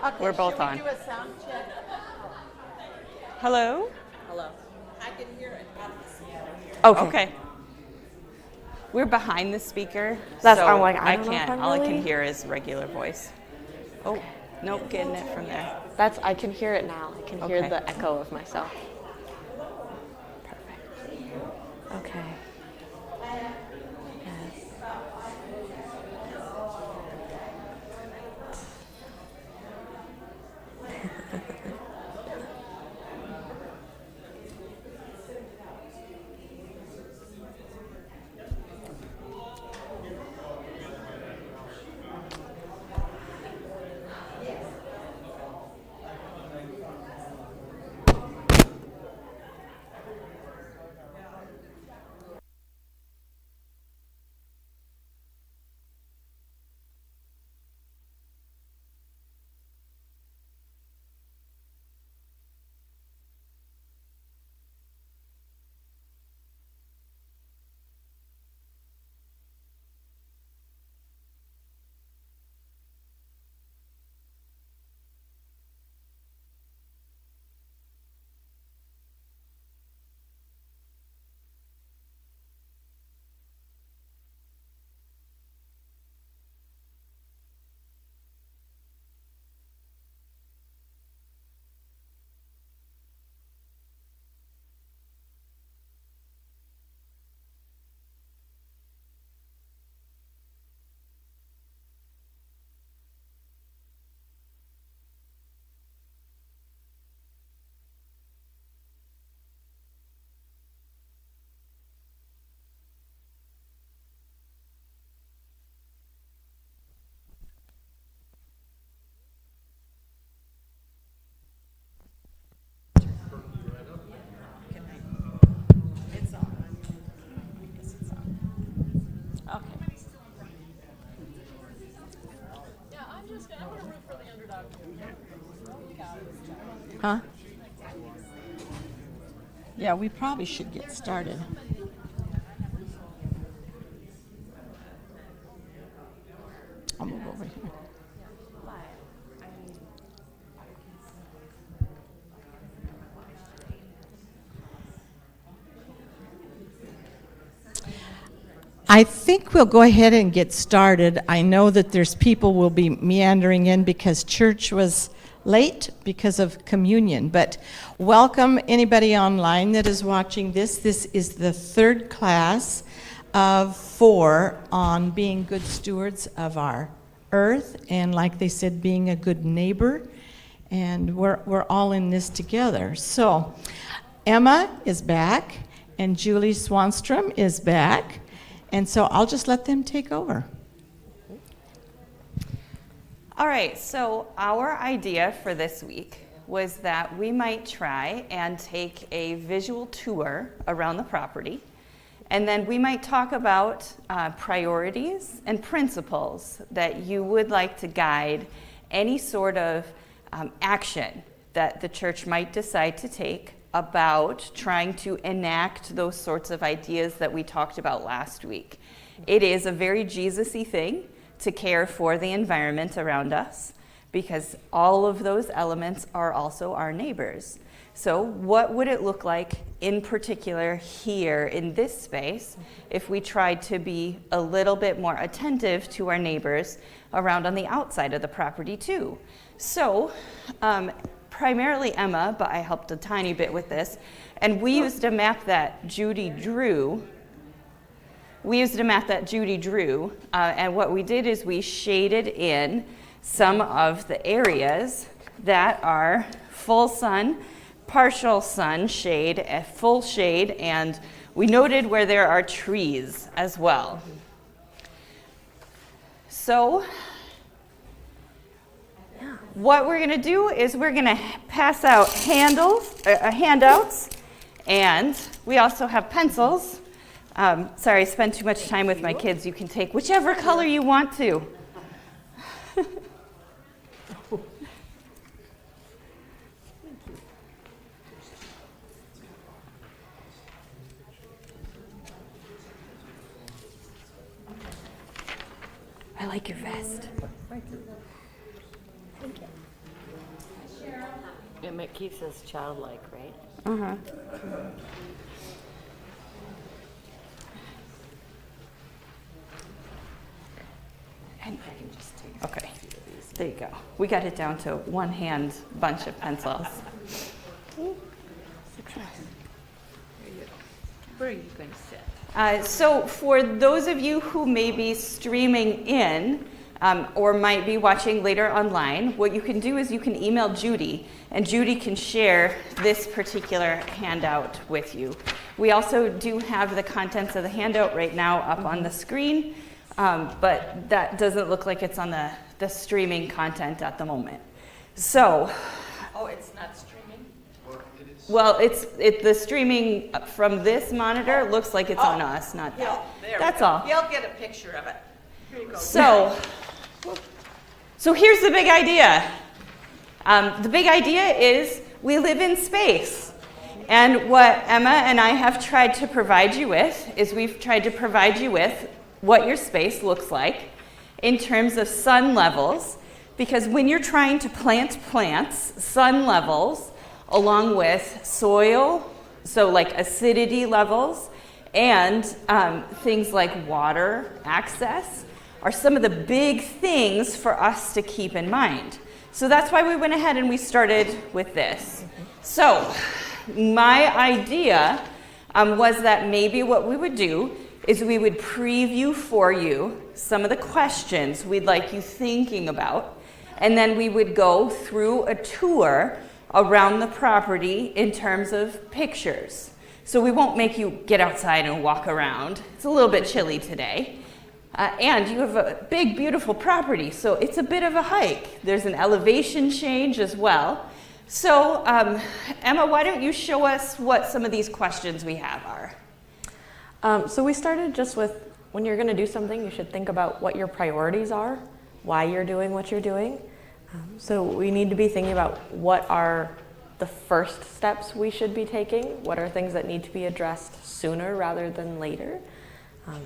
Okay, We're both should on. we do a sound check? Hello? Hello. I can hear it. Okay. We're behind the speaker, That's- so I'm like, I don't know if can't. I'm All I can really- hear is regular voice. Oh, nope, getting it from there. I can hear it now. I can hear Okay. the echo of myself. Perfect. Okay. Yes. Okay. Huh? Yeah, we probably should get started. I'll move over here. I think we'll go ahead and get started. I know that there's people will be meandering in because church was late because of communion. But welcome anybody online that is watching this. This is the third class of 4 on being good stewards of our earth and, like they said, being a good neighbor. And we're all in this together. So Emma is back and Julie Swanstrom is back. And so I'll just let them take over. All right, so our idea for this week was that we might try and take a visual tour around the property, and then we might talk about priorities and principles that you would like to guide any sort of action that the church might decide to take about trying to enact those sorts of ideas that we talked about last week. It is a very Jesus-y thing to care for the environment around us because all of those elements are also our neighbors. So what would it look like in particular here in this space if we tried to be a little bit more attentive to our neighbors around on the outside of the property too? So primarily Emma, but I helped a tiny bit with this, and we used a map that Judy drew. And what we did is we shaded in some of the areas that are full sun, partial sun, shade, full shade, and we noted where there are trees as well. So what we're going to do is we're going to pass out handouts, and we also have pencils. Sorry, I spend too much time with my kids. You can take whichever color you want to. I like your vest. Thank you. It keeps us childlike, right? Uh-huh. And I can just take, okay, there you go. We got it down to one hand bunch of pencils. Where are you going to sit? So for those of you who may be streaming in or might be watching later online, what you can do is you can email Judy, and Judy can share this particular handout with you. We also do have the contents of the handout right now up on the screen, but that doesn't look like it's on the streaming content at the moment. So, Oh, it's not streaming? well, the streaming from this monitor looks like it's on us, not that. That's all. You'll get a picture of it. Here you go. So here's the big idea. The big idea is we live in space. And what Emma and I have tried to provide you with is we've tried to provide you with what your space looks like in terms of sun levels. Because when you're trying to plant plants, sun levels, along with soil, so like acidity levels, and things like water access, are some of the big things for us to keep in mind. So that's why we went ahead and we started with this. So my idea was that maybe what we would do is we would preview for you some of the questions we'd like you thinking about, and then we would go through a tour around the property in terms of pictures. So we won't make you get outside and walk around. It's a little bit chilly today. And you have a big, beautiful property, so it's a bit of a hike. There's an elevation change as well. So, Emma, why don't you show us what some of these questions we have are? So we started just with, when you're going to do something, you should think about what your priorities are, why you're doing what you're doing. So we need to be thinking about what are the first steps we should be taking, what are things that need to be addressed sooner rather than later,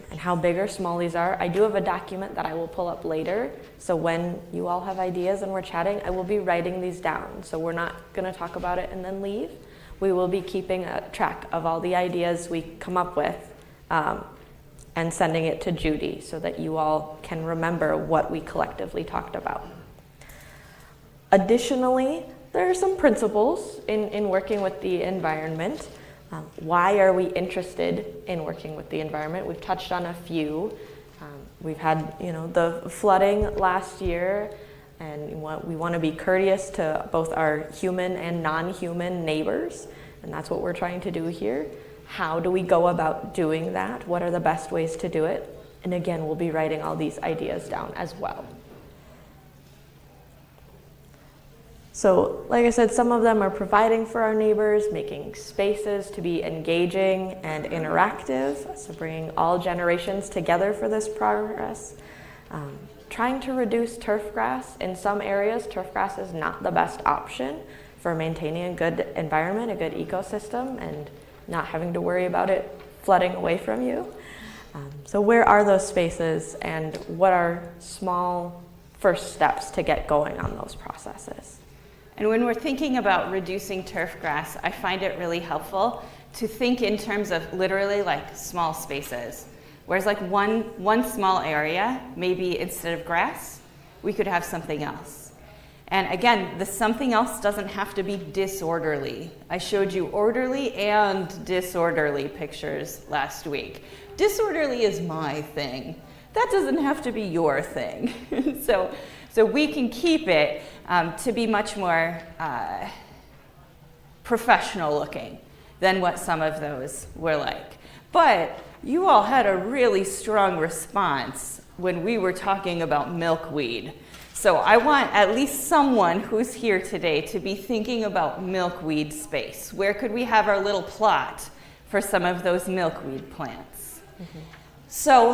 and how big or small these are. I do have a document that I will pull up later, so when you all have ideas and we're chatting, I will be writing these down. So we're not going to talk about it and then leave. We will be keeping a track of all the ideas we come up with and sending it to Judy so that you all can remember what we collectively talked about. Additionally, there are some principles in working with the environment. Why are we interested in working with the environment? We've touched on a few. We've had, the flooding last year, and we want to be courteous to both our human and non-human neighbors, and that's what we're trying to do here. How do we go about doing that? What are the best ways to do it? And again, we'll be writing all these ideas down as well. So, like I said, some of them are providing for our neighbors, making spaces to be engaging and interactive, so bringing all generations together for this progress. Trying to reduce turf grass. In some areas, turf grass is not the best option for maintaining a good environment, a good ecosystem, and not having to worry about it flooding away from you. So where are those spaces, and what are small first steps to get going on those processes? And when we're thinking about reducing turf grass, I find it really helpful to think in terms of literally like small spaces. Whereas like one small area, maybe instead of grass, we could have something else. And again, the something else doesn't have to be disorderly. I showed you orderly and disorderly pictures last week. Disorderly is my thing. That doesn't have to be your thing. So we can keep it to be much more professional looking than what some of those were like. But you all had a really strong response when we were talking about milkweed. So I want at least someone who's here today to be thinking about milkweed space. Where could we have our little plot for some of those milkweed plants? Mm-hmm. So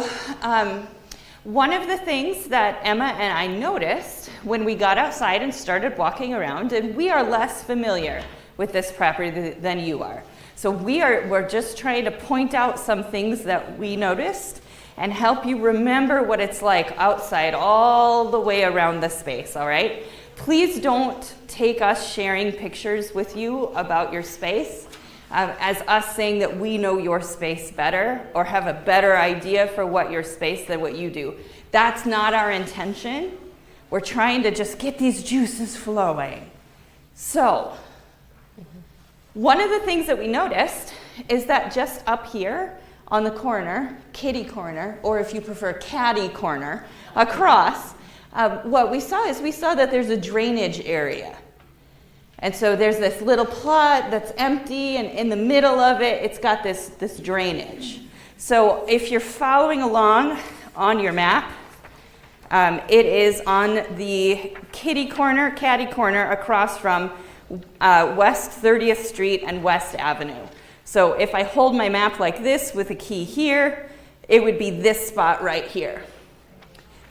one of the things that Emma and I noticed when we got outside and started walking around, and we are less familiar with this property than you are. So we're just trying to point out some things that we noticed and help you remember what it's like outside all the way around the space, all right? Please don't take us sharing pictures with you about your space as us saying that we know your space better or have a better idea for what your space than what you do. That's not our intention. We're trying to just get these juices flowing. So, one of the things that we noticed is that just up here on the corner, kitty corner, or if you prefer catty corner, across, what we saw that there's a drainage area. And so there's this little plot that's empty, and in the middle of it, it's got this drainage. So if you're following along on your map, it is on the catty corner across from West 30th Street and West Avenue. So if I hold my map like this with a key here, it would be this spot right here.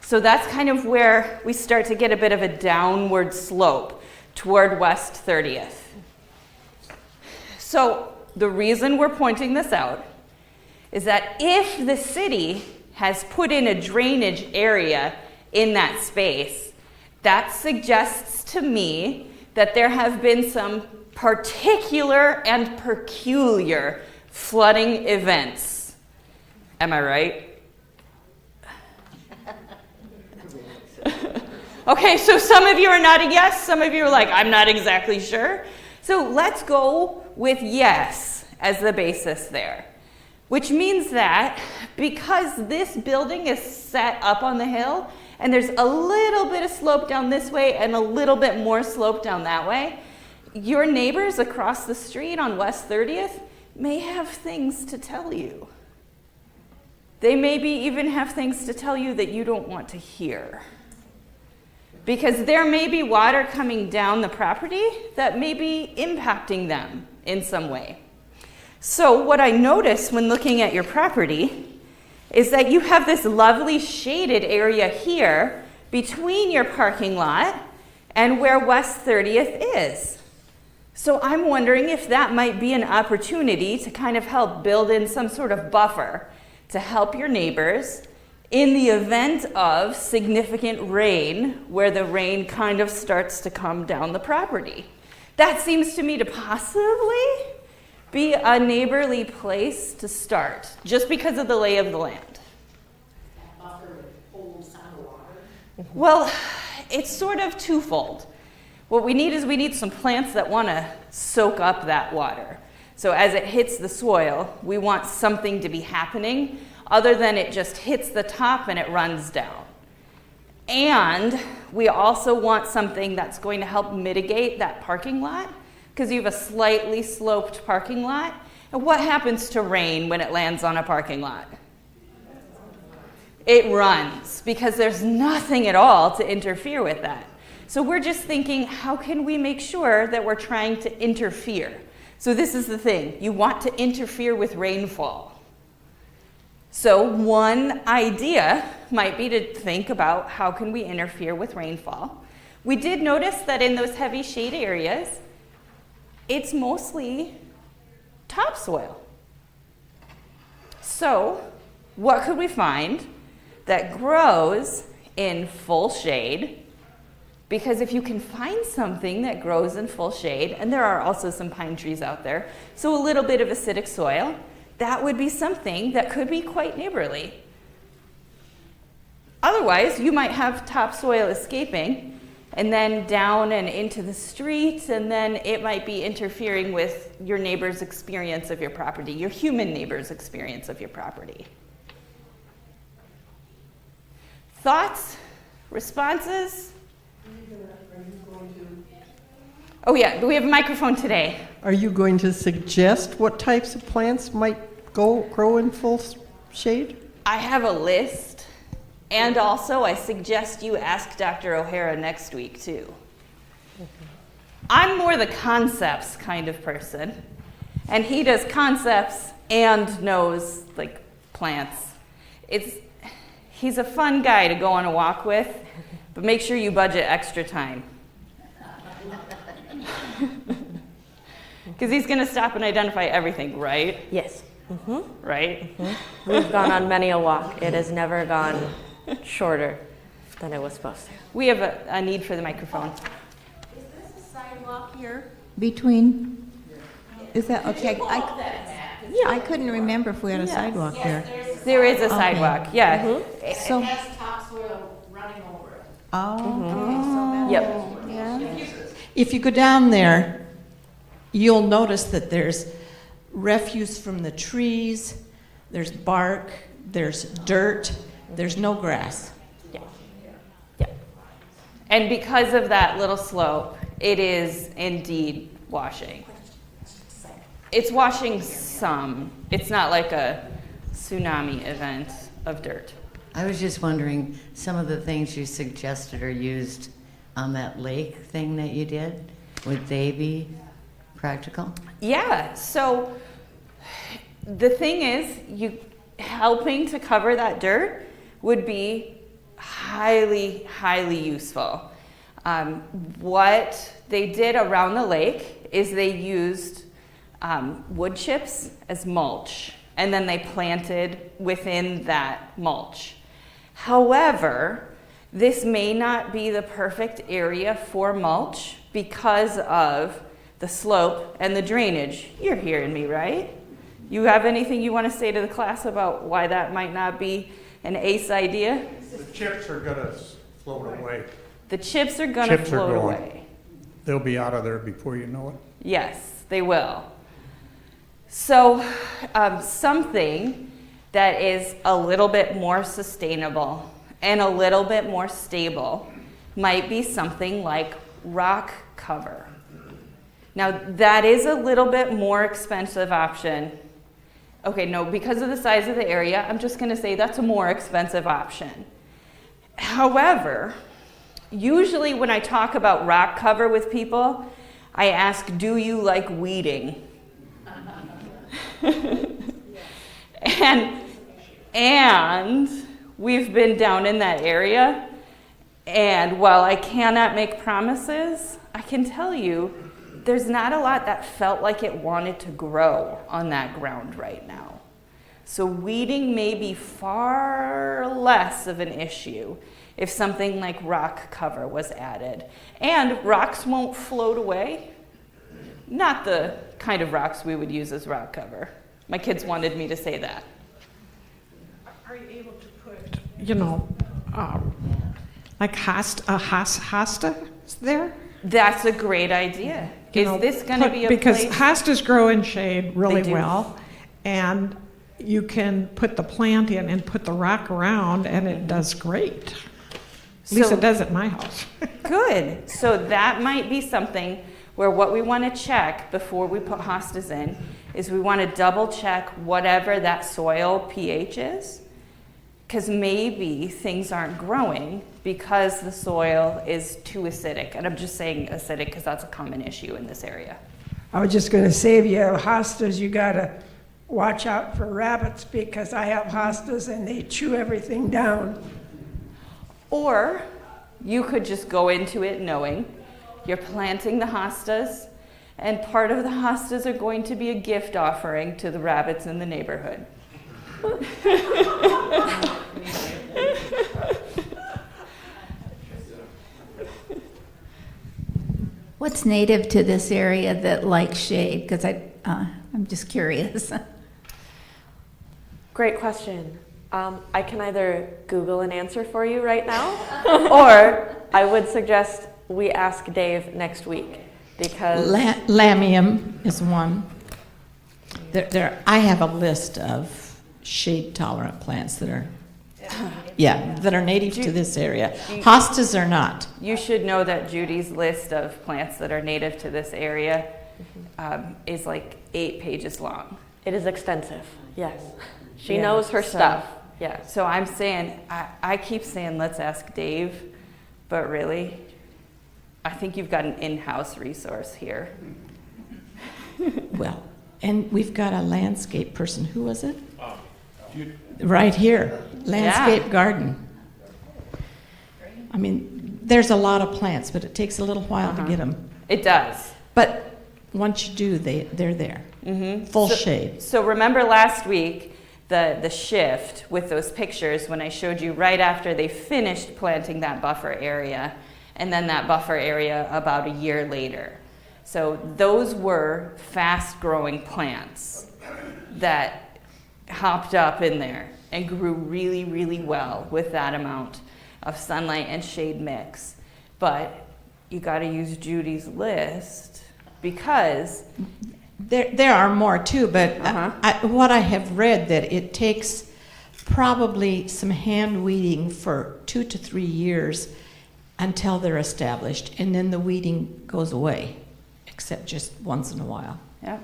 So that's kind of where we start to get a bit of a downward slope toward West 30th. So the reason we're pointing this out is that if the city has put in a drainage area in that space, that suggests to me that there have been some particular and peculiar flooding events. Am I right? Okay, so some of you are nodding yes, some of you are like, I'm not exactly sure. So let's go with yes as the basis there, which means that because this building is set up on the hill and there's a little bit of slope down this way and a little bit more slope down that way, your neighbors across the street on West 30th may have things to tell you. They maybe even have things to tell you that you don't want to hear. Because there may be water coming down the property that may be impacting them in some way. So what I noticed when looking at your property is that you have this lovely shaded area here between your parking lot and where West 30th is. So I'm wondering if that might be an opportunity to kind of help build in some sort of buffer to help your neighbors in the event of significant rain, where the rain kind of starts to come down the property. That seems to me to possibly be a neighborly place to start, just because of the lay of the land. Well, it's sort of twofold. What we need some plants that want to soak up that water. So as it hits the soil, we want something to be happening other than it just hits the top and it runs down. And we also want something that's going to help mitigate that parking lot, because you have a slightly sloped parking lot. And what happens to rain when it lands on a parking lot? It runs, because there's nothing at all to interfere with that. So we're just thinking, how can we make sure that we're trying to interfere? So this is the thing, you want to interfere with rainfall. So one idea might be to think about how can we interfere with rainfall. We did notice that in those heavy shade areas, it's mostly topsoil. So what could we find that grows in full shade? Because if you can find something that grows in full shade, and there are also some pine trees out there, so a little bit of acidic soil, that would be something that could be quite neighborly. Otherwise, you might have topsoil escaping and then down and into the street, and then it might be interfering with your neighbor's experience of your property, your human neighbor's experience of your property. Thoughts? Responses? Oh yeah, we have a microphone today. Are you going to suggest what types of plants might grow in full shade? I have a list, and also I suggest you ask Dr. O'Hara next week too. I'm more the concepts kind of person, and he does concepts and knows like plants. He's a fun guy to go on a walk with, but make sure you budget extra time. Because he's going to stop and identify everything, right? Yes. Right? We've gone on many a walk. It has never gone shorter than it was supposed to. We have a need for the microphone. here. Between, is that, okay, I couldn't remember if we had a sidewalk there. There is a Okay. sidewalk, yeah. So, topsoil running over it. oh, okay, Yep. so yeah. If you go down there, you'll notice that there's refuse from the trees, there's bark, there's dirt, there's no grass. Yeah. Yeah. And because of that little slope, it is indeed washing. It's washing some. It's not like a tsunami event of dirt. I was just wondering, some of the things you suggested are used on that lake thing that you did. Would they be practical? Yeah, so the thing is, you helping to cover that dirt would be highly, highly useful. What they did around the lake is they used wood chips as mulch, and then they planted within that mulch. However, this may not be the perfect area for mulch because of the slope and the drainage. You're hearing me, right? You have anything you want to say to the class about why that might not be an ace idea? The chips are gonna float away. The chips are going to Chips are float gone. away. They'll be out of there before you know it. Yes, they will. So, something that is a little bit more sustainable and a little bit more stable might be something like rock cover. Now, that is a little bit more expensive option. Okay, no, because of the size of the area, I'm just going to say that's a more expensive option. However, usually when I talk about rock cover with people, I ask, do you like weeding? And we've been down in that area, and while I cannot make promises, I can tell you there's not a lot that felt like it wanted to grow on that ground right now. So weeding may be far less of an issue if something like rock cover was added. And rocks won't float away. Not the kind of rocks we would use as rock cover. My kids wanted me to say that. Are you able to put, like hosta there? That's a great idea. You Is know, this going to be a because place? hostas grow in shade really do. well, and you can put the plant in and put the rock around, and it does great. At least So- it does at my house. Good. So that might be something where what we want to check before we put hostas in is we want to double check whatever that soil pH is, because maybe things aren't growing because the soil is too acidic. And I'm just saying acidic because that's a common issue in this area. I was just going to say, if you have hostas, you got to watch out for rabbits, because I have hostas and they chew everything down. Or you could just go into it knowing you're planting the hostas, and part of the hostas are going to be a gift offering to the rabbits in the neighborhood. What's native to this area that likes shade? Because I'm just curious. Great question. I can either Google an answer for you right now, or I would suggest we ask Dave next week, because Lamium is one. I have a list of shade-tolerant plants that are, that are native to this area. Hostas are not. You should know that Judy's list of plants that are native to this area is like 8 pages long. it is extensive. Yes, she Yeah, knows her so- stuff. Yes. So I'm saying, I keep saying, let's ask Dave, but really, I think you've got an in-house resource here. Well, and we've got a landscape person. Who was it? Right here, landscape garden. I mean, there's a lot of plants, but it takes a little while to get them. It does. But once you do, they're there. Full shade. So remember last week, the shift with those pictures when I showed you right after they finished planting that buffer area, and then that buffer area about a year later. So those were fast-growing plants that hopped up in there and grew really, really well with that amount of sunlight and shade mix. But you got to use Judy's list because There are more too, but what I have read that it takes probably some hand weeding for 2 to 3 years until they're established, and then the weeding goes away, except just once in a while. yeah.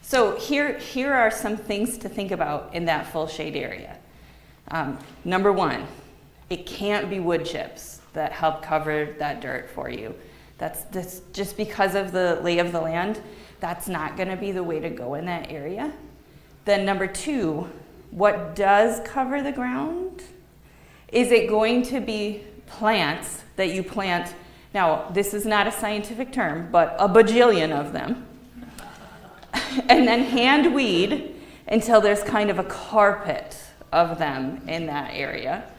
So here are some things to think about in that full shade area. Number one, it can't be wood chips that help cover that dirt for you. That's just because of the lay of the land. That's not going to be the way to go in that area. Then number two, what does cover the ground? Is it going to be plants that you plant? Now, this is not a scientific term, but a bajillion of them. And then hand weed until there's kind of a carpet of them in that area.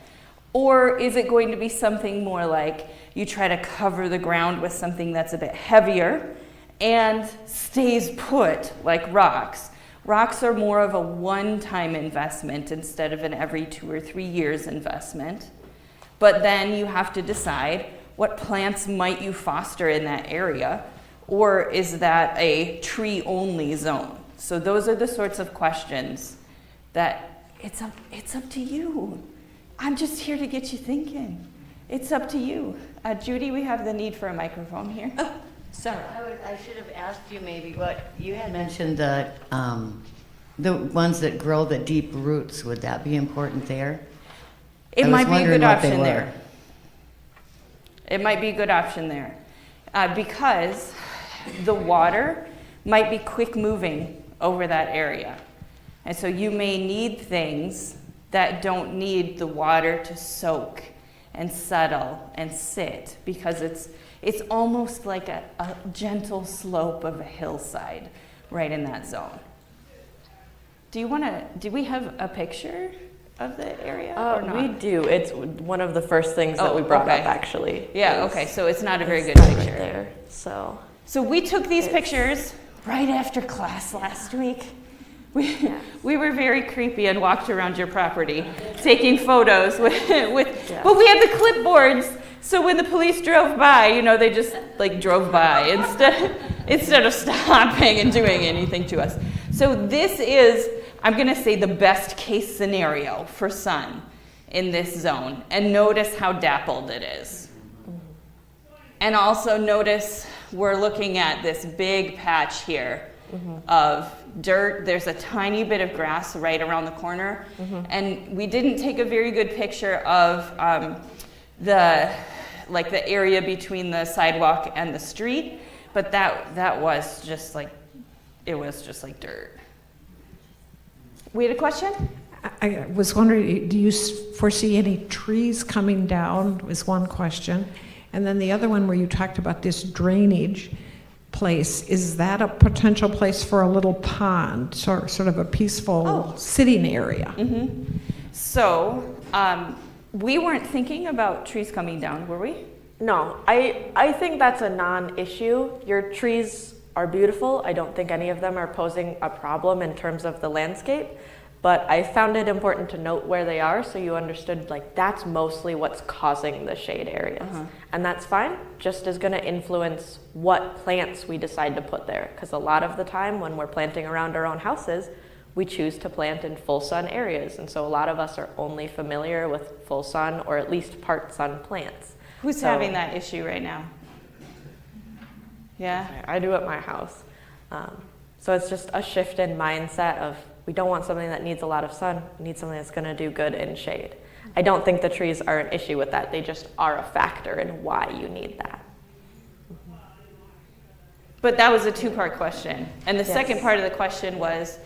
Or is it going to be something more like you try to cover the ground with something that's a bit heavier and stays put, like rocks? Rocks are more of a one-time investment instead of an every 2 or 3 years investment. But then you have to decide what plants might you foster in that area, or is that a tree-only zone? So those are the sorts of questions that it's up to you. I'm just here to get you thinking. It's up to you. Judy, we have the need for a microphone here. Oh, sorry. I should have asked you maybe what, you had mentioned the ones that grow the deep roots. Would that be important there? It I was might be a wondering good what they option were. there. It might be a good option there. Because the water might be quick moving over that area. And so you may need things that don't need the water to soak and settle and sit, because it's almost like a gentle slope of a hillside right in that zone. Do we have a picture of the area or not? We do. It's one of the first things that Oh, we brought okay. up, actually. Yeah, is- okay, so it's not a very is good that right picture. there. So So we took these It's- pictures right after class last week. We, Yeah. we were very creepy and walked around your property taking photos with Yeah. but we had the clipboards, so when the police drove by, they just like drove by instead of stopping and doing anything to us. So this is, I'm gonna say, the best case scenario for sun in this zone. And notice how dappled it is. And also notice we're looking at this big patch here of dirt. There's a tiny bit of grass right around the corner. And we didn't take a very good picture of the area between the sidewalk and the street, but that was just like, it was just like dirt. We had a question? I was wondering, do you foresee any trees coming down, was one question. And then the other one where you talked about this drainage place, is that a potential place for a little pond, sort of a peaceful sitting area? So, we weren't thinking about trees coming down, were we? no, I think that's a non-issue. Your trees are beautiful. I don't think any of them are posing a problem in terms of the landscape. But I found it important to note where they are so you understood, like, that's mostly what's causing the shade areas. And that's fine, just is gonna influence what plants we decide to put there. Because a lot of the time when we're planting around our own houses, we choose to plant in full sun areas. And so a lot of us are only familiar with full sun or at least part sun plants. Who's So- having that issue right now? Yeah? I do at my house. So it's just a shift in mindset of, we don't want something that needs a lot of sun. We need something that's going to do good in shade. I don't think the trees are an issue with that. They just are a factor in why you need that. But that was a two-part question. And the second part of the question was,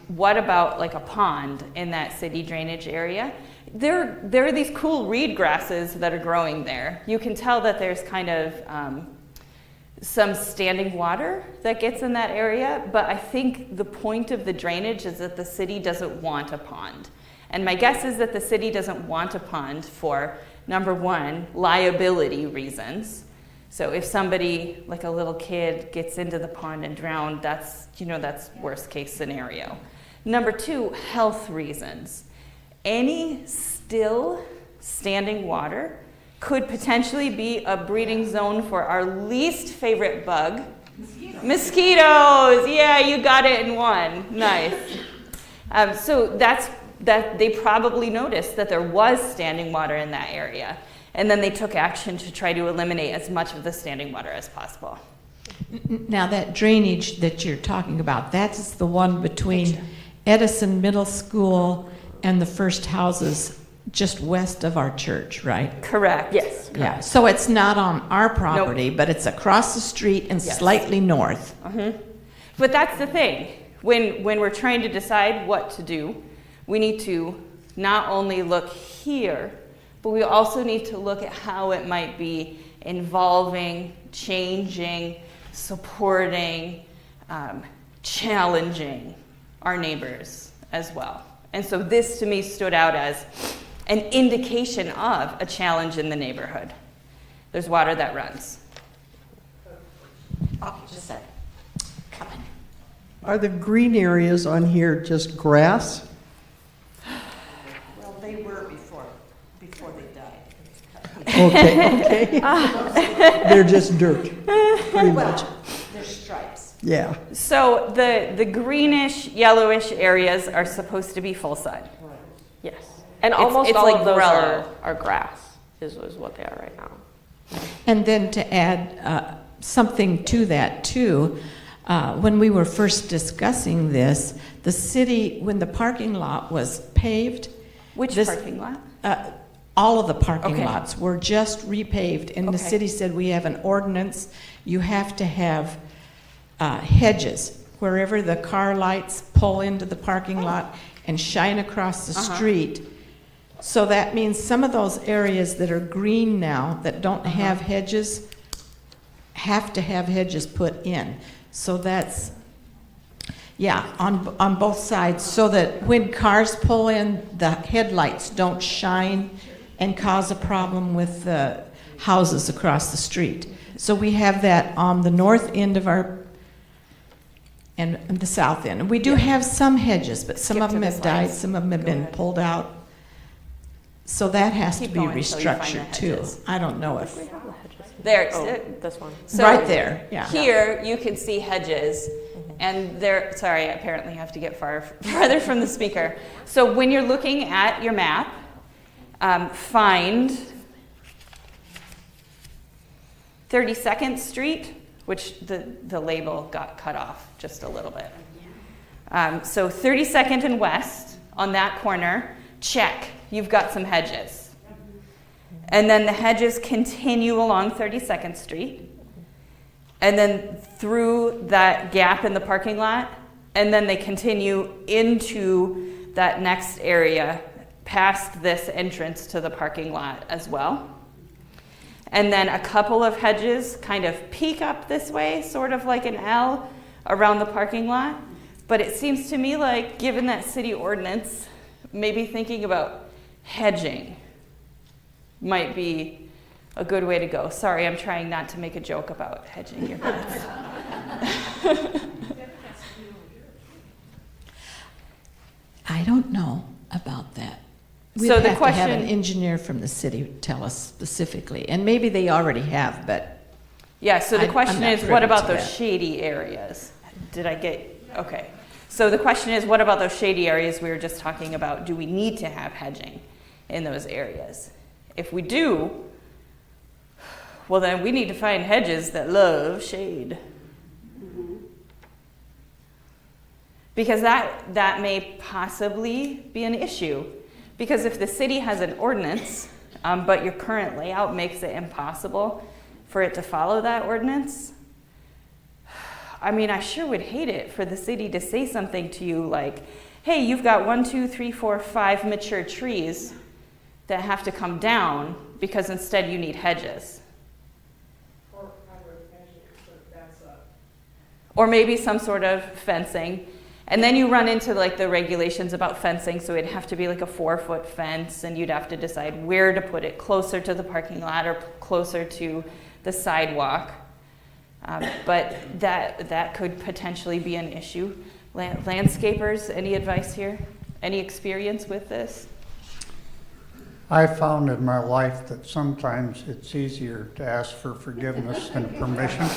what about like a pond in that city drainage area? There are these cool reed grasses that are growing there. You can tell that there's kind of some standing water that gets in that area, but I think the point of the drainage is that the city doesn't want a pond. And my guess is that the city doesn't want a pond for, number one, liability reasons. So if somebody, like a little kid, gets into the pond and drowned, that's worst case scenario. Number 2, health reasons. Any still standing water could potentially be a breeding zone for our least favorite bug, mosquitoes. Yeah, you got it in one. Nice. So that they probably noticed that there was standing water in that area. And then they took action to try to eliminate as much of the standing water as possible. Now, that drainage that you're talking about, that's the one between Edison Middle School and the first houses just west of our church, right? Correct. Yes. Yeah, so it's not on our property, but it's across the street and Yes. slightly north. But that's the thing. When we're trying to decide what to do, we need to not only look here, but we also need to look at how it might be involving, changing, supporting, challenging our neighbors as well. And so this to me stood out as an indication of a challenge in the neighborhood. There's water that runs. Oh, just a sec. Coming. Are the green areas on here just grass? Well, they were before they died. Okay. They're just dirt, pretty much. They're stripes. Yeah. So the greenish, yellowish areas are supposed to be full sun. Yes. And It's- almost it's all like of those Grello. are grass, is what they are right now. And then to add something to that too, when we were first discussing this, the city, when the parking lot was paved, Which this- parking lot? all of the parking Okay. lots were just repaved, and the Okay. city said, we have an ordinance, you have to have hedges wherever the car lights pull into the parking lot and shine across the street. So that means some of those areas that are green now, that don't have hedges, have to have hedges put in. So that's, yeah, on both sides, so that when cars pull in, the headlights don't shine and cause a problem with the houses across the street. So we have that on the north end of our, and the south end. And we do have some hedges, but some Skip of them to the have died, slides. some of them have Go been ahead. pulled out. So that has to Keep be going until you find the restructured too. hedges. I don't know if, There. Oh, this one. So right there, yeah. Here you can see hedges, and there. Sorry, I apparently have to get farther from the speaker. So when you're looking at your map, find 32nd Street, which the label got cut off just a little bit. So 32nd and West on that corner, check. You've got some hedges. And then the hedges continue along 32nd Street, and then through that gap in the parking lot, and then they continue into that next area, past this entrance to the parking lot as well. And then a couple of hedges kind of peek up this way, sort of like an L around the parking lot. But it seems to me like, given that city ordinance, maybe thinking about hedging might be a good way to go. Sorry, I'm trying not to make a joke about hedging your bets. I don't know about that. We'd So the have to have an question- engineer from the city tell us specifically, and maybe they already have, but Yeah, so the I'm question not is, privy what about to those that. shady areas? Did I get, okay. So the question is, what about those shady areas we were just talking about? Do we need to have hedging in those areas? If we do, well then we need to find hedges that love shade. Because that may possibly be an issue. Because if the city has an ordinance, but your current layout makes it impossible for it to follow that ordinance, I mean, I sure would hate it for the city to say something to you like, hey, you've got 1, 2, 3, 4, 5 mature trees that have to come down because instead you need hedges. Or maybe some sort of fencing. And then you run into like the regulations about fencing, so it'd have to be like a 4-foot fence, and you'd have to decide where to put it, closer to the parking lot or closer to the sidewalk. But that could potentially be an issue. Landscapers, any advice here? Any experience with this? I found in my life that sometimes it's easier to ask for forgiveness than permission.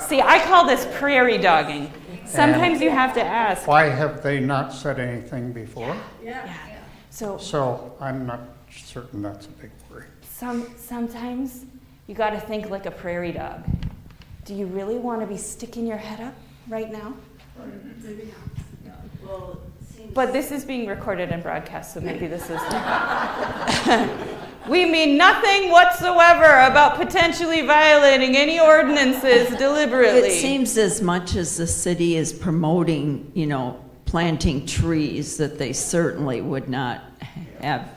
See, I call this prairie dogging. Sometimes you have to ask. Why have they not said anything before? So So I'm not certain that's a big worry. sometimes you got to think like a prairie dog. Do you really want to be sticking your head up right now? But this is being recorded and broadcast, so maybe this is. We mean nothing whatsoever about potentially violating any ordinances deliberately. It seems as much as the city is promoting, planting trees, that they certainly would not have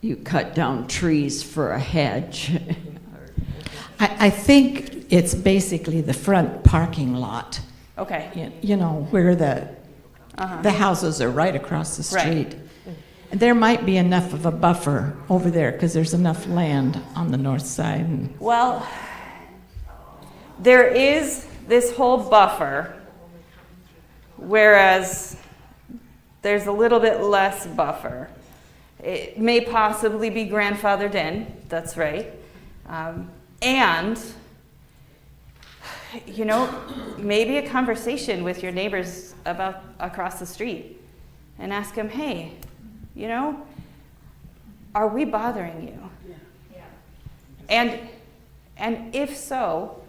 you cut down trees for a hedge. I think it's basically the front parking lot, Okay. where the houses are right across the Right. street. There might be enough of a buffer over there because there's enough land on the north side. Well, there is this whole buffer, whereas there's a little bit less buffer. It may possibly be grandfathered in, that's right. And, maybe a conversation with your neighbors about across the street and ask them, hey, are we bothering you? And if so,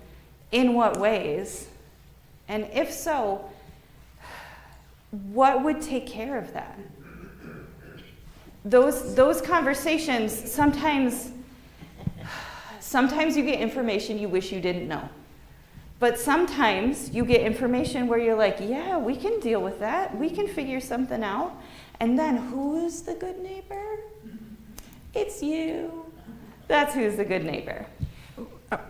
in what ways? And if so, what would take care of that? Those conversations, sometimes you get information you wish you didn't know. But sometimes you get information where you're like, yeah, we can deal with that. We can figure something out. And then who's the good neighbor? It's you. That's who's the good neighbor.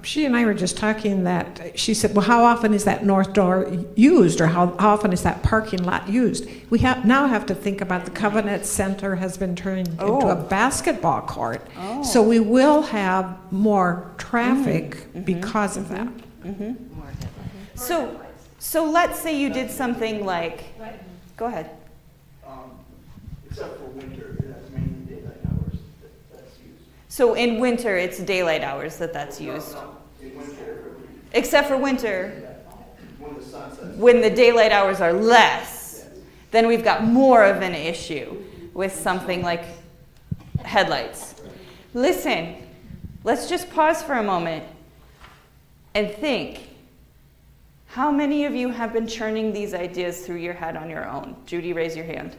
She and I were just talking that, she said, well, how often is that north door used, or how often is that parking lot used? We now have to think about the Covenant Center has been turned into a basketball court. So we will have more traffic because of that. So let's say you did something like, go ahead. Except for winter, that's mainly daylight hours that's used. So in winter, it's daylight hours that's used. In winter, Except for winter, when the sun sets. when the daylight hours are less, then we've got more of an issue with something like headlights. Listen, let's just pause for a moment and think. How many of you have been churning these ideas through your head on your own? Judy, raise your hand.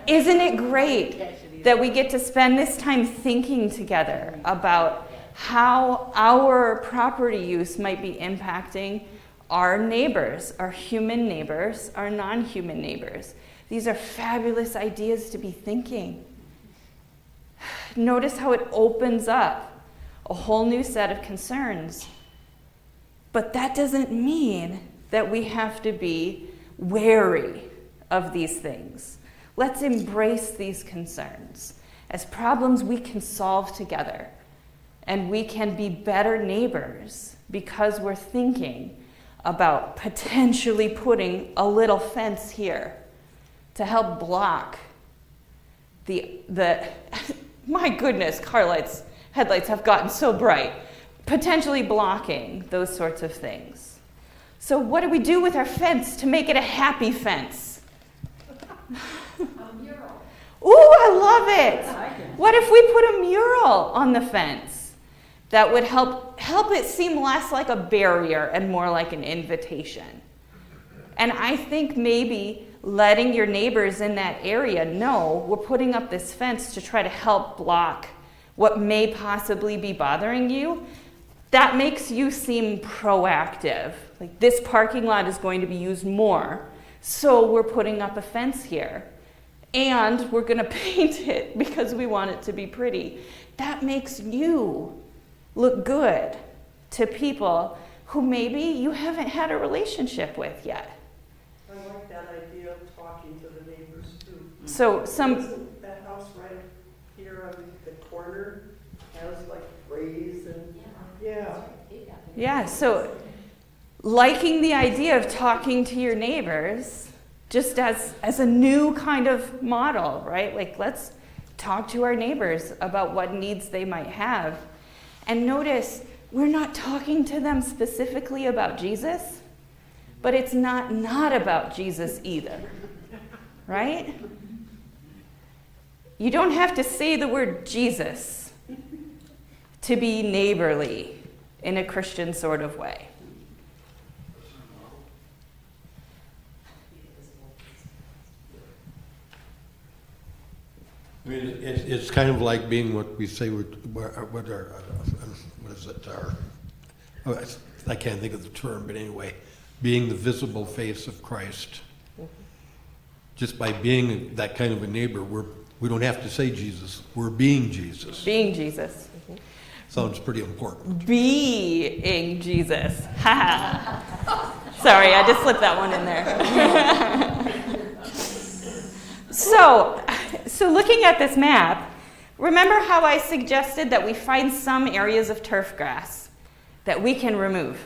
Isn't it great that we get to spend this time thinking together about how our property use might be impacting our neighbors, our human neighbors, our non-human neighbors? These are fabulous ideas to be thinking. Notice how it opens up a whole new set of concerns. But that doesn't mean that we have to be wary of these things. Let's embrace these concerns as problems we can solve together, and we can be better neighbors because we're thinking about potentially putting a little fence here to help block the my goodness, headlights have gotten so bright, potentially blocking those sorts of things. So what do we do with our fence to make it a happy fence? A mural. Ooh, I love it. What if we put a mural on the fence that would help it seem less like a barrier and more like an invitation? And I think maybe letting your neighbors in that area know we're putting up this fence to try to help block what may possibly be bothering you, that makes you seem proactive. Like, this parking lot is going to be used more, so we're putting up a fence here. And we're going to paint it because we want it to be pretty. That makes you look good to people who maybe you haven't had a relationship with yet. I like that idea of talking to the neighbors too. So That house right here on the Yeah, so liking the idea of talking to your neighbors just as a new kind of model, right? Like, let's talk to our neighbors about what needs they might have. And notice, we're not talking to them specifically about Jesus, but it's not about Jesus either, right? You don't have to say the word Jesus to be neighborly in a Christian sort of way. I mean, it's kind of like being what we say, what is it, I can't think of the term, but anyway, being the visible face of Christ. Just by being that kind of a neighbor, we don't have to say Jesus, we're being Jesus. Being Jesus. Sounds pretty important. Being Jesus. Sorry, I just slipped that one in there. So looking at this map, remember how I suggested that we find some areas of turf grass that we can remove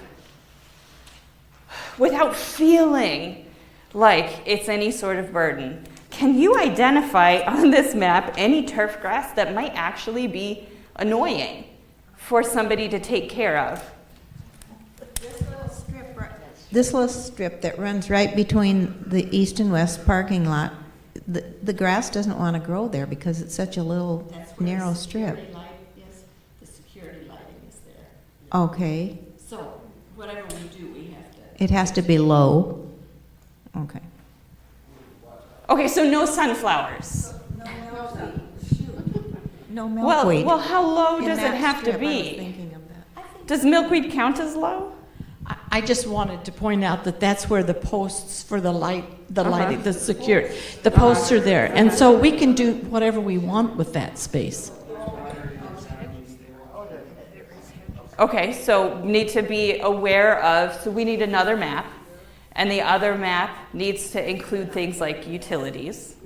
without feeling like it's any sort of burden? Can you identify on this map any turf grass that might actually be annoying for somebody to take care of? This little strip that runs right between the east and west parking lot, the grass doesn't want to grow there because it's such a little narrow strip. The security lighting is there. Okay. So whatever we do, we have to. It has to be low. Okay. Okay, so no sunflowers. No milkweed. Well, how low In does it that have to strip, I was be? thinking of that. Does milkweed count as low? I just wanted to point out that that's where the posts for the lighting, the security, the posts are there. And so we can do whatever we want with that space. Okay, so need to be aware of, so we need another map, and the other map needs to include things like utilities.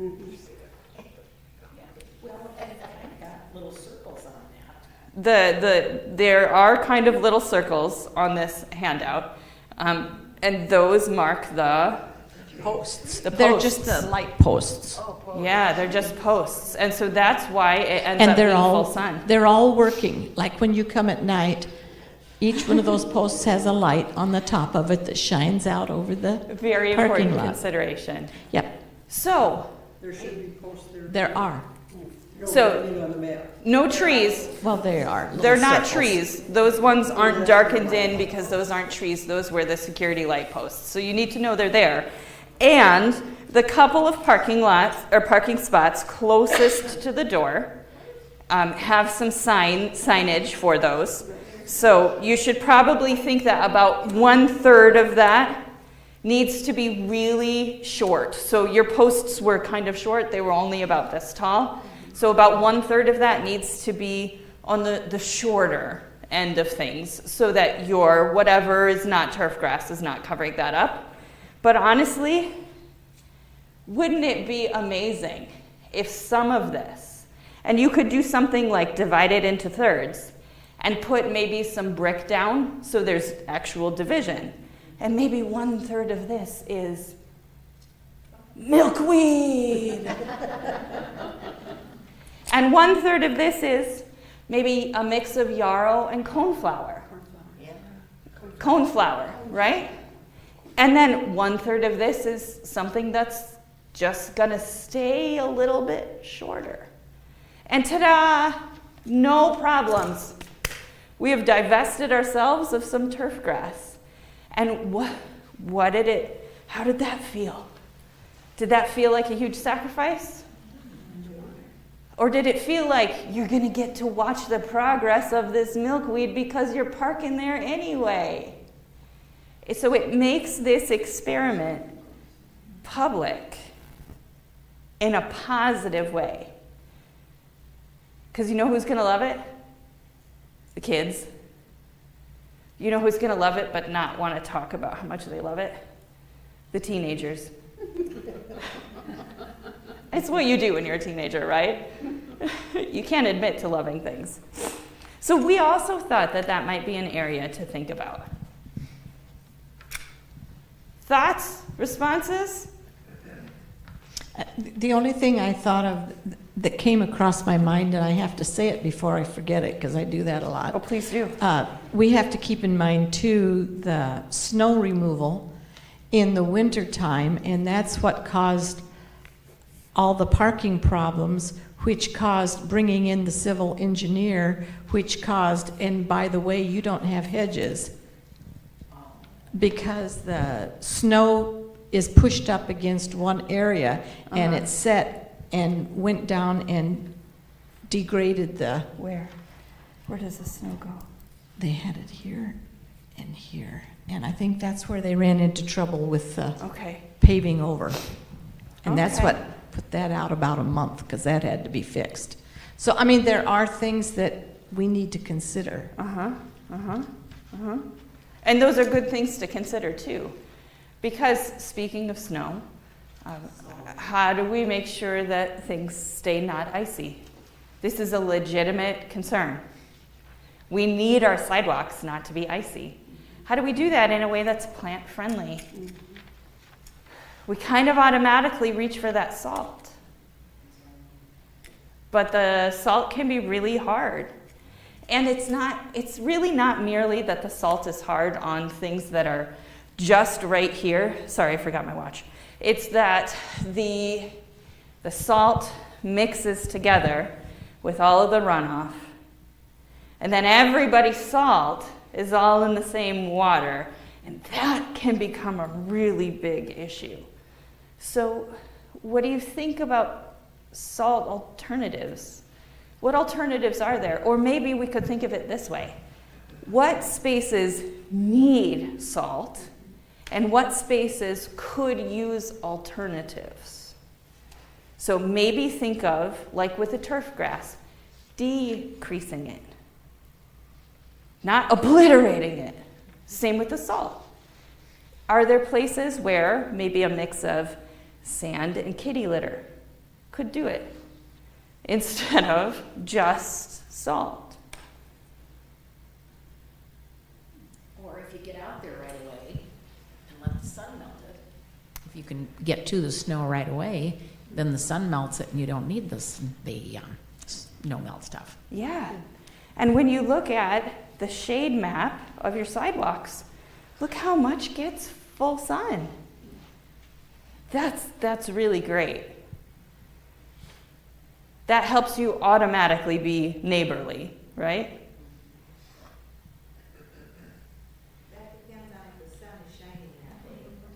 There are kind of little circles on this handout, and those mark the Posts. The They're posts. just the light posts. Yeah, they're just posts, and so that's why it ends And up being full sun. they're all working. Like when you come at night, each one of those posts has a light on the top of it that shines out over the Very parking important lot. consideration. Yep, So, There should be posts there. there are. So- On the map. no trees. Well, they are. little They're not circles. trees. Those ones aren't darkened in because those aren't trees. Those were the security light posts. So you need to know they're there. And the couple of parking lots or parking spots closest to the door have some signage for those. So you should probably think that about 1/3 of that needs to be really short. So your posts were kind of short. They were only about this tall. So about 1/3 of that needs to be on the shorter end of things so that your whatever is not turf grass is not covering that up. But honestly, wouldn't it be amazing if some of this, and you could do something like divide it into thirds and put maybe some brick down so there's actual division. And maybe 1/3 of this is milkweed. And 1/3 of this is maybe a mix of yarrow and coneflower. Coneflower, right? And then 1/3 of this is something that's just gonna stay a little bit shorter. And ta-da, no problems. We have divested ourselves of some turf grass. And how did that feel? Did that feel like a huge sacrifice? Or did it feel like you're gonna get to watch the progress of this milkweed because you're parking there anyway? So it makes this experiment public in a positive way. Because you know who's going to love it? The kids. You know who's going to love it but not want to talk about how much they love it? The teenagers. It's what you do when you're a teenager, right? You can't admit to loving things. So we also thought that that might be an area to think about. Thoughts, responses? The only thing I thought of that came across my mind, and I have to say it before I forget it, because I do that a lot. Oh, please do. We have to keep in mind, too, the snow removal in the winter time, and that's what caused all the parking problems, which caused bringing in the civil engineer, which caused, and by the way, you don't have hedges, because the snow is pushed up against one area, and it's set and went down and degraded the... Where? Where does the snow go? They had it here and here, and I think that's where they ran into trouble with the Okay. paving over. And that's Okay. what put that out about a month, because that had to be fixed. So, I mean, there are things that we need to consider. And those are good things to consider too. Because speaking of snow, how do we make sure that things stay not icy? This is a legitimate concern. We need our sidewalks not to be icy. How do we do that in a way that's plant friendly? We kind of automatically reach for that salt. But the salt can be really hard. And it's really not merely that the salt is hard on things that are just right here. Sorry, I forgot my watch. It's that the salt mixes together with all of the runoff. And then everybody's salt is all in the same water. And that can become a really big issue. So what do you think about salt alternatives? What alternatives are there? Or maybe we could think of it this way. What spaces need salt, and what spaces could use alternatives? So maybe think of, like with the turf grass, decreasing it, not obliterating it. Same with the salt. Are there places where maybe a mix of sand and kitty litter could do it, instead of just salt? Or if you get out there right away and let the sun melt it. If you can get to the snow right away, then the sun melts it and you don't need the snow melt stuff. Yeah. And when you look at the shade map of your sidewalks, look how much gets full sun. That's really great. That helps you automatically be neighborly, right?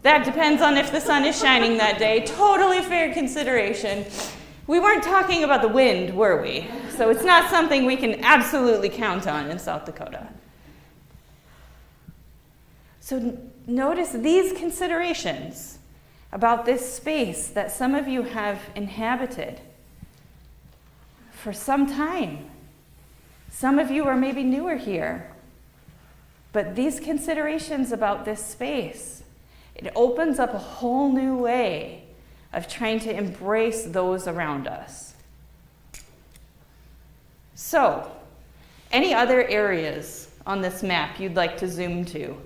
That depends on if the sun is shining that day. Totally fair consideration. We weren't talking about the wind, were we? So it's not something we can absolutely count on in South Dakota. So notice these considerations about this space that some of you have inhabited for some time. Some of you are maybe newer here. But these considerations about this space, it opens up a whole new way of trying to embrace those around us. So, any other areas on this map you'd like to zoom to?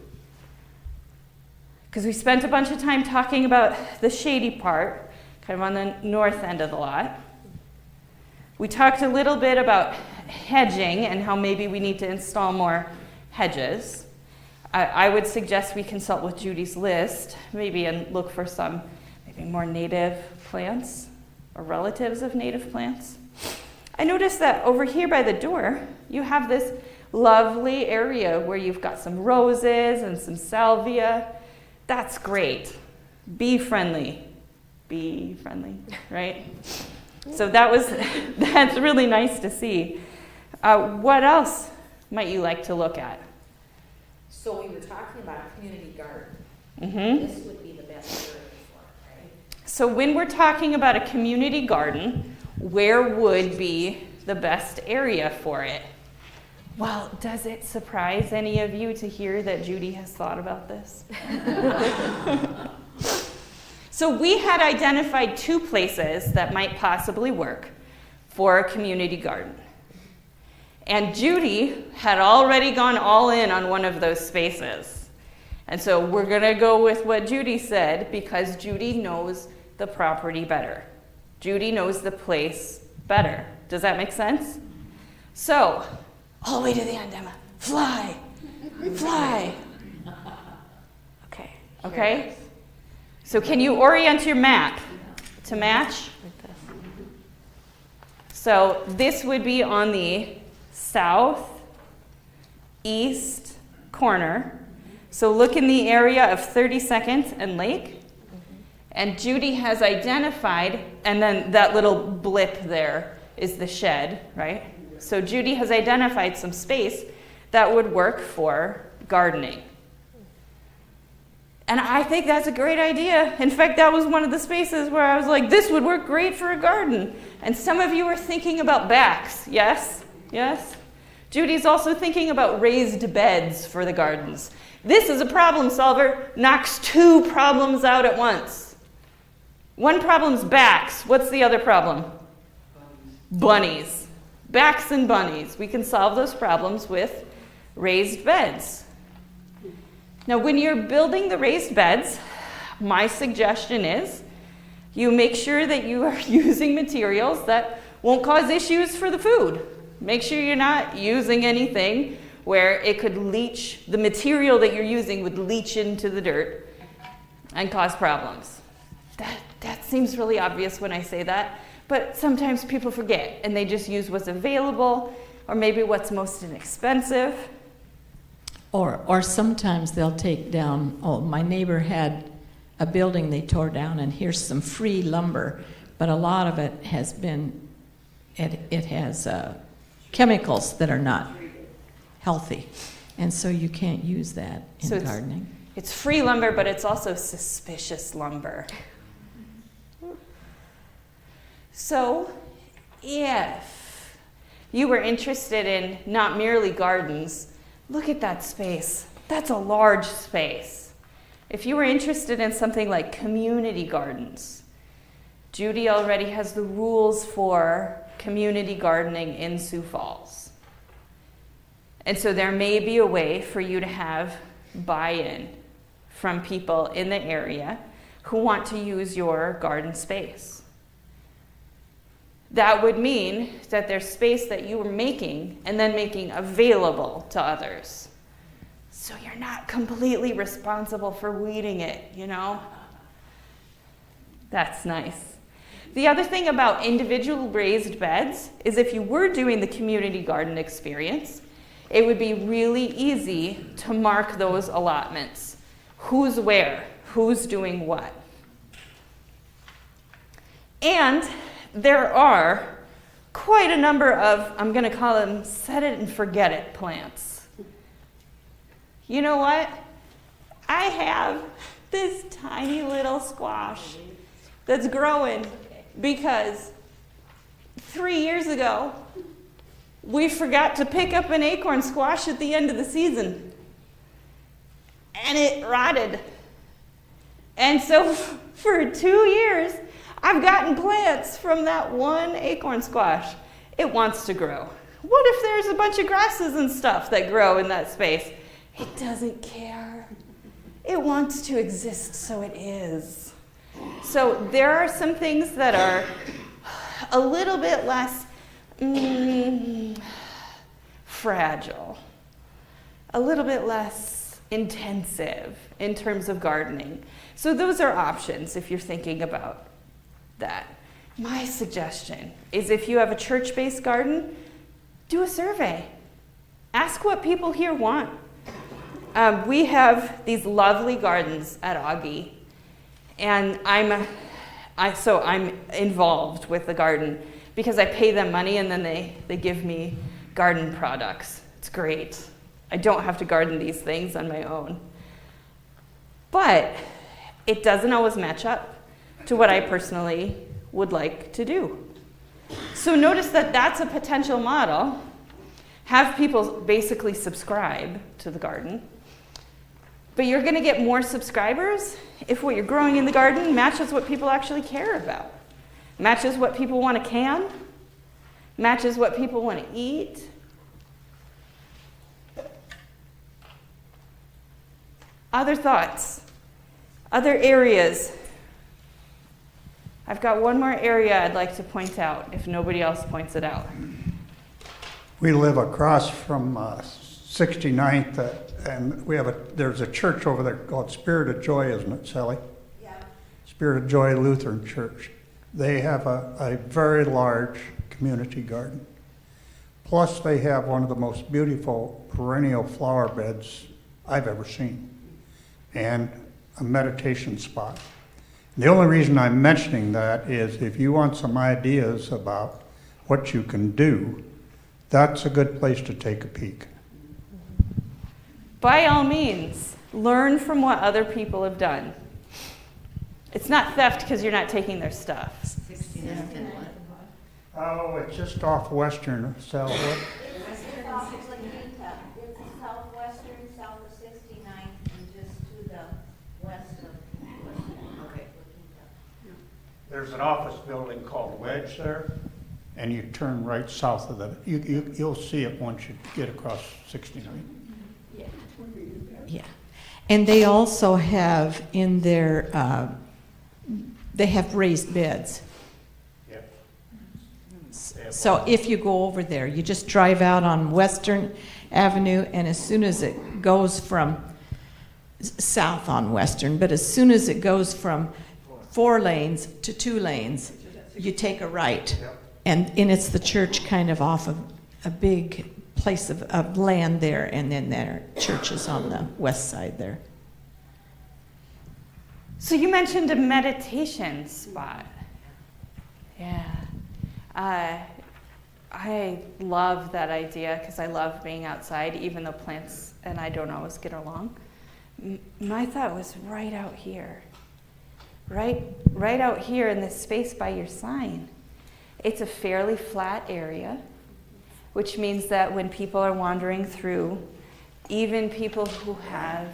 Because we spent a bunch of time talking about the shady part, kind of on the north end of the lot. We talked a little bit about hedging and how maybe we need to install more hedges. I would suggest we consult with Judy's list, maybe, and look for some maybe more native plants or relatives of native plants. I noticed that over here by the door, you have this lovely area where you've got some roses and some salvia. That's great. Bee friendly, right? So that's really nice to see. What else might you like to look at? So we were talking about a community garden. Mm-hmm. This would be the best area for it, right? So when we're talking about a community garden, where would be the best area for it? Well, does it surprise any of you to hear that Judy has thought about this? So we had identified 2 places that might possibly work for a community garden. And Judy had already gone all in on one of those spaces. And so we're going to go with what Judy said because Judy knows the property better. Judy knows the place better. Does that make sense? So, all the way to the end, Emma. Fly. Fly. Okay. Okay? So can you orient your map to match? Like this. So this would be on the southeast corner. So look in the area of 32nd and Lake. And Judy has identified, and then that little blip there is the shed, right? So Judy has identified some space that would work for gardening. And I think that's a great idea. In fact, that was one of the spaces where I was like, this would work great for a garden. And some of you are thinking about backs, yes? Yes? Judy's also thinking about raised beds for the gardens. This is a problem solver, knocks two problems out at once. One problem's backs. What's the other problem? Bunnies. Backs and bunnies. We can solve those problems with raised beds. Now, when you're building the raised beds, my suggestion is you make sure that you are using materials that won't cause issues for the food. Make sure you're not using anything where it could leach, the material that you're using would leach into the dirt and cause problems. That seems really obvious when I say that, but sometimes people forget and they just use what's available or maybe what's most inexpensive. Or sometimes they'll take down, oh, my neighbor had a building they tore down and here's some free lumber, but a lot of it has been, it has chemicals that are not healthy. And so you can't use that in gardening. It's free lumber, but it's also suspicious lumber. So if you were interested in not merely gardens, look at that space. That's a large space. If you were interested in something like community gardens, Judy already has the rules for community gardening in Sioux Falls. And so there may be a way for you to have buy-in from people in the area who want to use your garden space. That would mean that there's space that you were making and then making available to others. So you're not completely responsible for weeding it, you know? That's nice. The other thing about individual raised beds is if you were doing the community garden experience, it would be really easy to mark those allotments. Who's where? Who's doing what? And there are quite a number of, I'm going to call them set it and forget it plants. You know what? I have this tiny little squash that's growing because 3 years ago, we forgot to pick up an acorn squash at the end of the season. And it rotted. And so for 2 years, I've gotten plants from that one acorn squash. It wants to grow. What if there's a bunch of grasses and stuff that grow in that space? It doesn't care. It wants to exist, so it is. So there are some things that are a little bit less fragile, a little bit less intensive in terms of gardening. So those are options if you're thinking about that. My suggestion is if you have a church-based garden, do a survey. Ask what people here want. We have these lovely gardens at Augie, and I'm involved with the garden because I pay them money and then they give me garden products. It's great. I don't have to garden these things on my own. But it doesn't always match up to what I personally would like to do. So notice that that's a potential model. Have people basically subscribe to the garden. But you're going to get more subscribers if what you're growing in the garden matches what people actually care about. Matches what people want to can. Matches what people want to eat. Other thoughts? Other areas? I've got one more area I'd like to point out, if nobody else points it out. We live across from 69th, and there's a church over there called Spirit of Joy, isn't it, Sally? Yeah. Spirit of Joy Lutheran Church. They have a very large community garden. Plus, they have one of the most beautiful perennial flower beds I've ever seen, and a meditation spot. The only reason I'm mentioning that is if you want some ideas about what you can do, that's a good place to take a peek. By all means, learn from what other people have done. It's not theft because you're not taking their stuff. 69th and what? Oh, it's just off Western, so what? It's southwestern, south of 69th, and just to the west of. Okay. There's an office building called Wedge there, and you turn right south of that. You'll see it once you get across 69. Yeah. And they also have in their, they have raised beds. Yep. So if you go over there, you just drive out on Western Avenue, and as soon as it goes from south on Western, but as soon as it goes from 4 lanes to 2 lanes, you take a right. And it's the church kind of off of a big place of land there, and then their church is on the west side there. So you mentioned a meditation spot. Yeah. I love that idea because I love being outside, even though plants and I don't always get along. My thought was right out here. Right out here in this space by your sign. It's a fairly flat area, which means that when people are wandering through, even people who have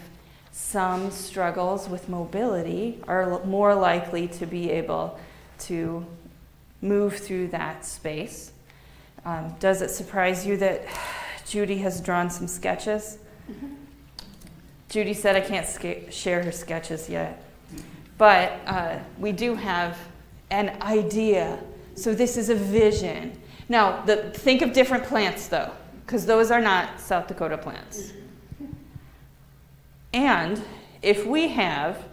some struggles with mobility are more likely to be able to move through that space. Does it surprise you that Judy has drawn some sketches? Mm-hmm. Judy said I can't share her sketches yet, but we do have an idea. So this is a vision. Now, think of different plants, though, because those are not South Dakota plants. And if we have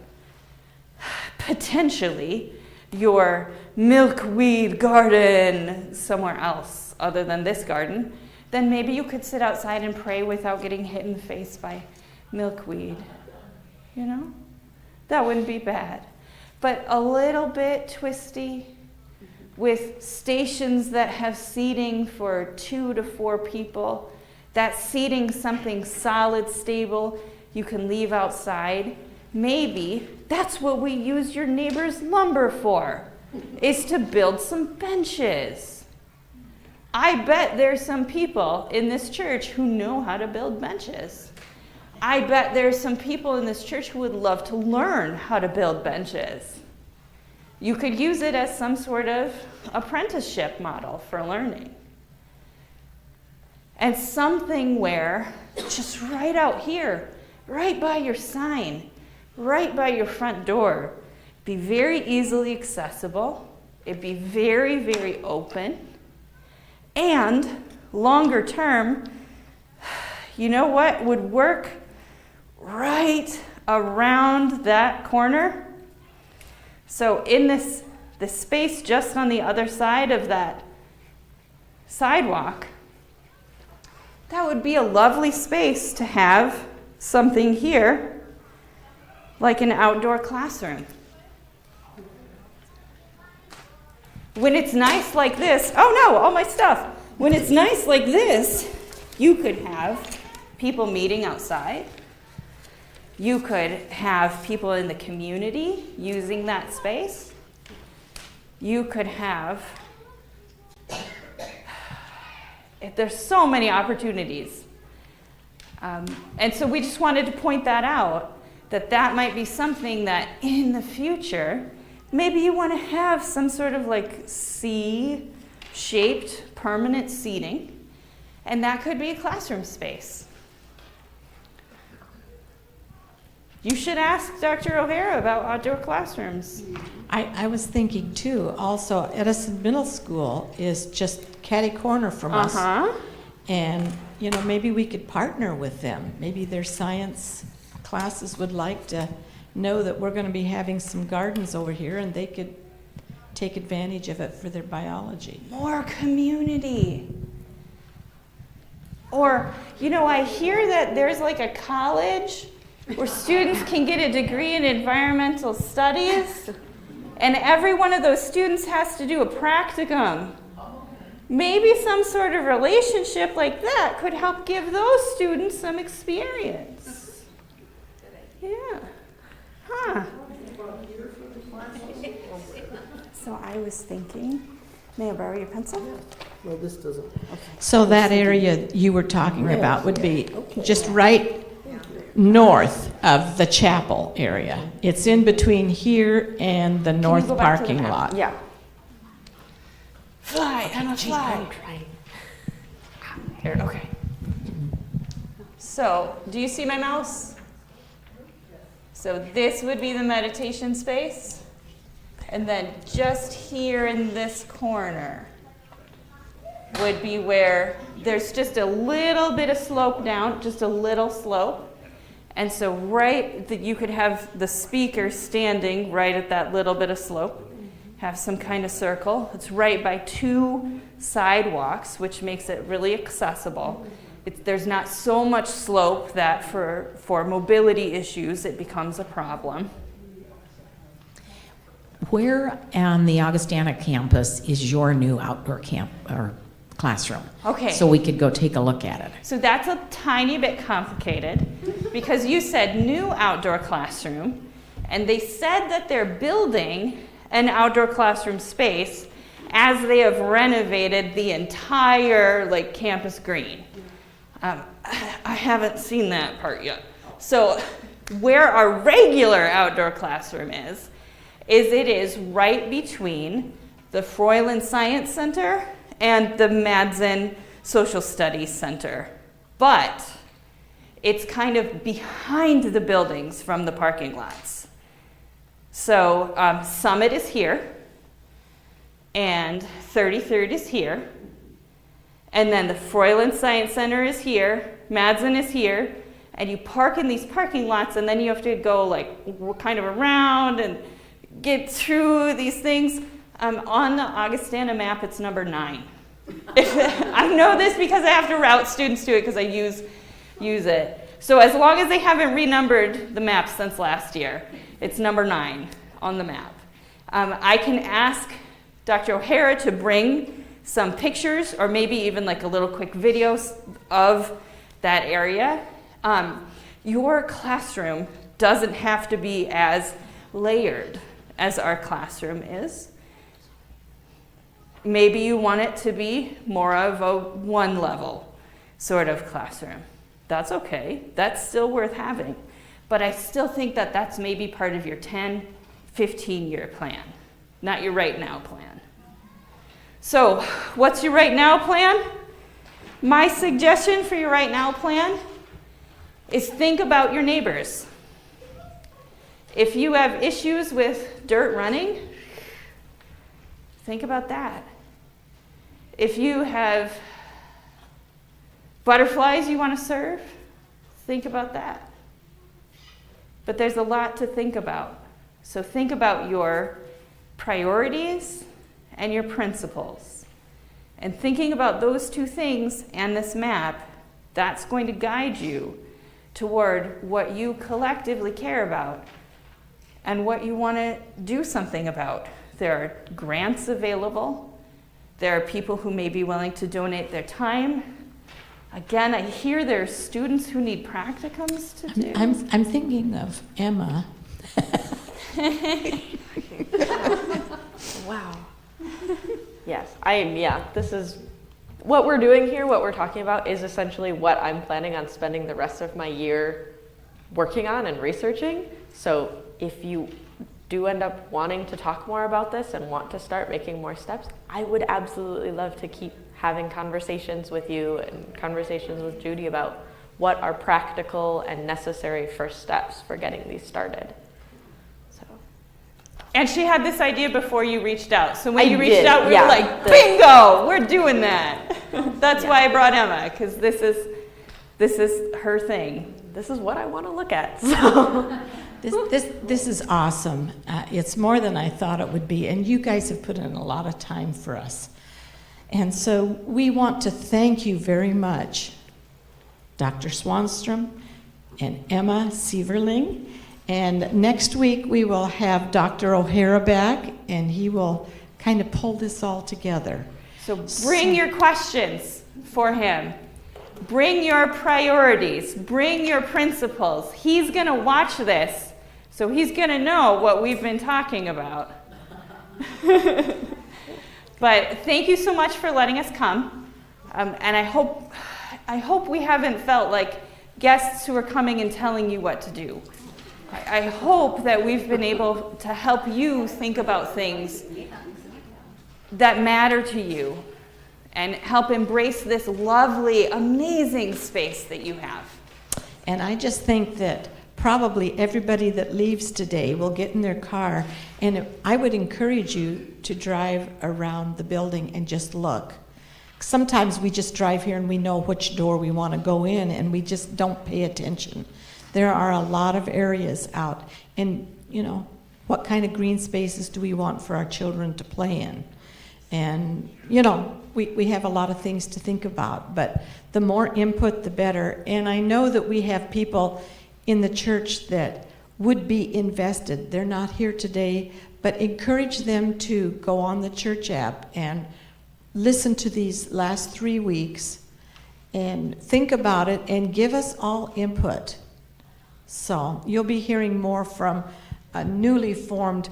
potentially your milkweed garden somewhere else other than this garden, then maybe you could sit outside and pray without getting hit in the face by milkweed. You know? That wouldn't be bad. But a little bit twisty, with stations that have seating for 2 to 4 people, that seating something solid, stable, you can leave outside. Maybe that's what we use your neighbor's lumber for, is to build some benches. I bet there's some people in this church who know how to build benches. I bet there's some people in this church who would love to learn how to build benches. You could use it as some sort of apprenticeship model for learning. And something where, just right out here, right by your sign, right by your front door, be very easily accessible, it'd be very, very open, and longer term, you know what would work right around that corner? So in this space just on the other side of that sidewalk, that would be a lovely space to have something here, like an outdoor classroom. When it's nice like this, oh no, all my stuff. When it's nice like this, you could have people meeting outside. You could have people in the community using that space. You could have, there's so many opportunities. And so we just wanted to point that out, that might be something that in the future, maybe you want to have some sort of like C-shaped permanent seating, and that could be a classroom space. You should ask Dr. O'Hara about outdoor classrooms. I was thinking too, also Edison Middle School is just catty corner from us. And, you know, maybe we could partner with them. Maybe their science classes would like to know that we're going to be having some gardens over here and they could take advantage of it for their biology. More community. Or, you know, I hear that there's like a college where students can get a degree in environmental studies, and every one of those students has to do a practicum. Maybe some sort of relationship like that could help give those students some experience. Yeah. Huh. So I was thinking, may I borrow your pencil? No, this doesn't. So that area you were talking about would be just right north of the chapel area. It's in between here and the north Go back to the parking map? lot. Yeah. Fly, Emma, fly. Here, okay. So, do you see my mouse? So this would be the meditation space. And then just here in this corner would be where there's just a little bit of slope down, just a little slope. And so you could have the speaker standing right at that little bit of slope, have some kind of circle. It's right by 2 sidewalks, which makes it really accessible. There's not so much slope that for mobility issues it becomes a problem. Where on the Augustana campus is your new outdoor camp or classroom? Okay. So we could go take a look at it. So that's a tiny bit complicated because you said new outdoor classroom, and they said that they're building an outdoor classroom space as they have renovated the entire campus green. I haven't seen that part yet. So where our regular outdoor classroom is it is right between the Froyland Science Center and the Madsen Social Studies Center. But it's kind of behind the buildings from the parking lots. So Summit is here, and 33rd is here, and then the Froyland Science Center is here, Madsen is here, and you park in these parking lots, and then you have to go kind of around and get through these things. On the Augustana map, it's number 9. I know this because I have to route students to it because I use it. So as long as they haven't renumbered the map since last year, it's number 9 on the map. I can ask Dr. O'Hara to bring some pictures or maybe even a little quick video of that area. Your classroom doesn't have to be as layered as our classroom is. Maybe you want it to be more of a 1-level sort of classroom. That's okay. That's still worth having. But I still think that that's maybe part of your 10, 15-year plan, not your right now plan. So what's your right now plan? My suggestion for your right now plan is think about your neighbors. If you have issues with dirt running, think about that. If you have butterflies you want to serve, think about that. But there's a lot to think about. So think about your priorities and your principles. And thinking about those 2 things and this map, that's going to guide you toward what you collectively care about and what you want to do something about. There are grants available. There are people who may be willing to donate their time. Again, I hear there are students who need practicums to do. I'm thinking of Emma. Wow. Yes, this is what we're doing here, what we're talking about is essentially what I'm planning on spending the rest of my year working on and researching. So if you do end up wanting to talk more about this and want to start making more steps, I would absolutely love to keep having conversations with you and conversations with Judy about what are practical and necessary first steps for getting these started. So, And she had this idea before you reached out. So when I you reached did, out, we yeah. were like, bingo, we're doing that. That's why I brought Emma, because this is her thing. this is what I want to look at. So. This is awesome. It's more than I thought it would be, and you guys have put in a lot of time for us. And so we want to thank you very much, Dr. Swanstrom and Emma Sieverling. And next week we will have Dr. O'Hara back, and he will kind of pull this all together. So bring your questions for him. Bring your priorities. Bring your principles. He's going to watch this, so he's going to know what we've been talking about. But thank you so much for letting us come. And I hope we haven't felt like guests who are coming and telling you what to do. I hope that we've been able to help you think about things that matter to you and help embrace this lovely, amazing space that you have. And I just think that probably everybody that leaves today will get in their car, and I would encourage you to drive around the building and just look. Sometimes we just drive here and we know which door we want to go in, and we just don't pay attention. There are a lot of areas out, and what kind of green spaces do we want for our children to play in? And we have a lot of things to think about, but the more input the better. And I know that we have people in the church that would be invested. They're not here today, but encourage them to go on the church app and listen to these last 3 weeks and think about it and give us all input. So you'll be hearing more from a newly formed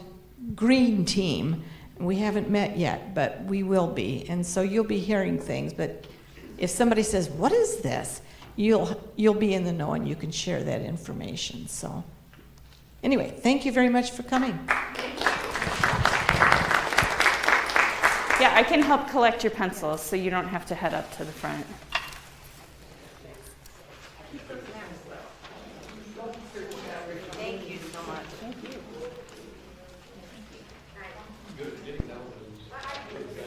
green team. We haven't met yet, but we will be. And so you'll be hearing things. But if somebody says, "What is this?" you'll be in the know and you can share that information. So anyway, thank you very much for coming. Yeah, I can help collect your pencils so you don't have to head up to the front.